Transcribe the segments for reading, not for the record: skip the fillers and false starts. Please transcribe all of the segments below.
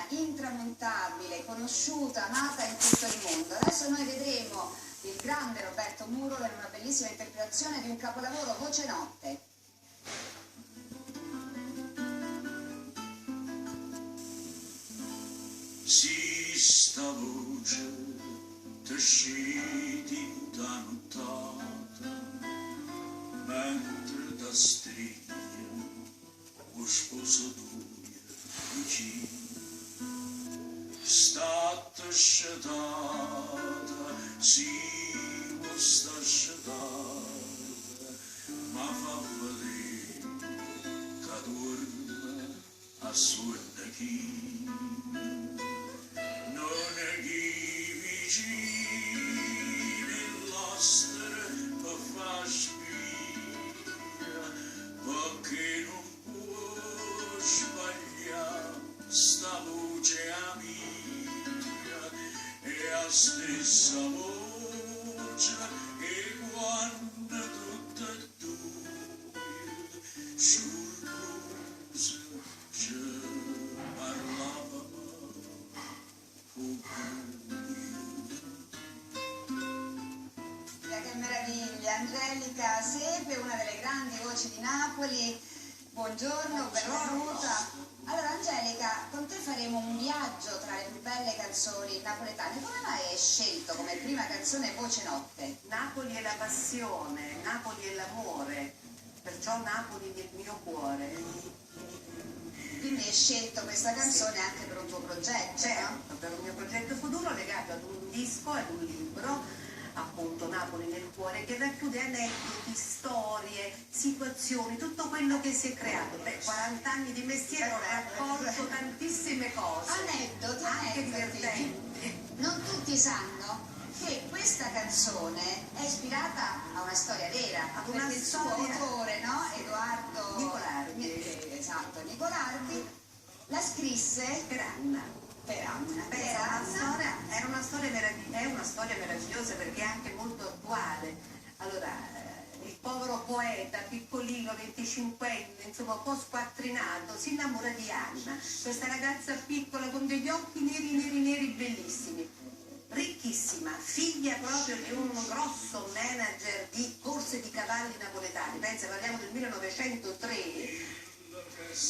intramontabile, conosciuta, amata in tutto il mondo. Adesso noi vedremo il grande Roberto Muro in una bellissima interpretazione di un capolavoro, Voce Notte. Sì, sta voce ti sciti da nottata, mentre da striglia o sposo tuo vicino, sta sciatata, sì, sta sciatata, ma fa vedere che torna a sorda chi. Non è chi vicini l'ostre per fa spia, perché non può sbagliare sta voce amica, è la stessa voce che quando tutte e due sul rosa ci parlavamo. Che meraviglia, Angelica Sepe, una delle grandi voci di Napoli. Buongiorno, benvenuta. Allora Angelica, con te faremo un viaggio tra le più belle canzoni napoletane. Come mai hai scelto come prima canzone Voce Notte? Napoli è la passione, Napoli è l'amore, perciò Napoli nel mio cuore. Quindi hai scelto questa canzone anche per un tuo progetto, Certo, no? per un mio progetto futuro legato ad un disco, ad un libro, appunto Napoli nel cuore, che racchiude aneddoti, storie, situazioni, tutto quello che si è creato. Beh, 40 anni di mestiere ho raccolto tantissime cose, Aneddoti, anche divertenti. Non tutti sanno che questa canzone è ispirata a una storia vera, Ad una perché il suo storia- autore, no? Edoardo Nicolardi. Esatto, Nicolardi, la scrisse Per Anna. per Anna. È una storia meravigliosa perché è anche molto attuale. Allora, il povero poeta, piccolino, 25enne, insomma un po' squattrinato, si innamora di Anna, questa ragazza piccola con degli occhi neri, neri, neri, bellissimi, ricchissima, figlia proprio di un grosso manager di corse di cavalli napoletani. Pensa, parliamo del 1903.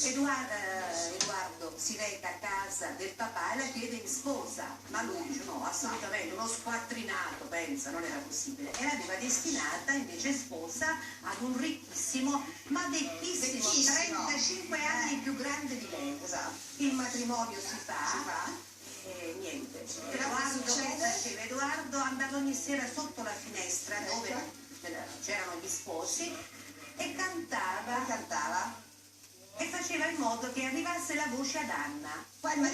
Edoardo si reca a casa del papà e la chiede in sposa, ma lui dice no, assolutamente, uno squattrinato, pensa, non era possibile. E l'aveva destinata invece sposa ad un ricchissimo, ma dettissimo, 35 anni più grande di lei. Esatto. Il matrimonio si fa. E niente, Edoardo andava ogni sera sotto la finestra dove c'erano gli sposi e cantava e faceva in modo che arrivasse la voce ad Anna. Una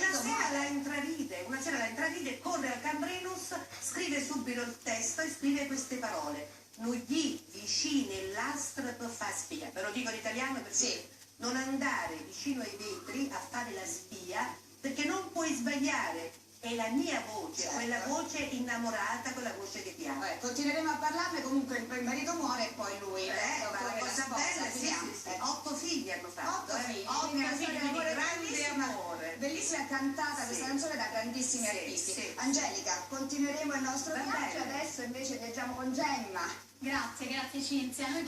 sera la intravide, corre al Cambrenus, scrive subito il testo e scrive queste parole: noi gli vicini l'astra per fa spia. Ve lo dico in italiano perché Sì. non andare vicino ai vetri a fare la spia, perché non puoi sbagliare. È la mia voce, certo. Quella voce innamorata, quella voce che ti ama. Continueremo a parlarne, comunque il marito muore e poi lui trova la cosa sposa, bella, sì. finiamo. 8 figli hanno fatto. 8 figli, Otto quindi una figli storia di d'amore grande amore. bellissima cantata questa Sì. canzone da grandissimi Sì, artisti. sì. Angelica, continueremo il nostro Va viaggio, bene. adesso invece viaggiamo con Gemma. Grazie Cinzia. Noi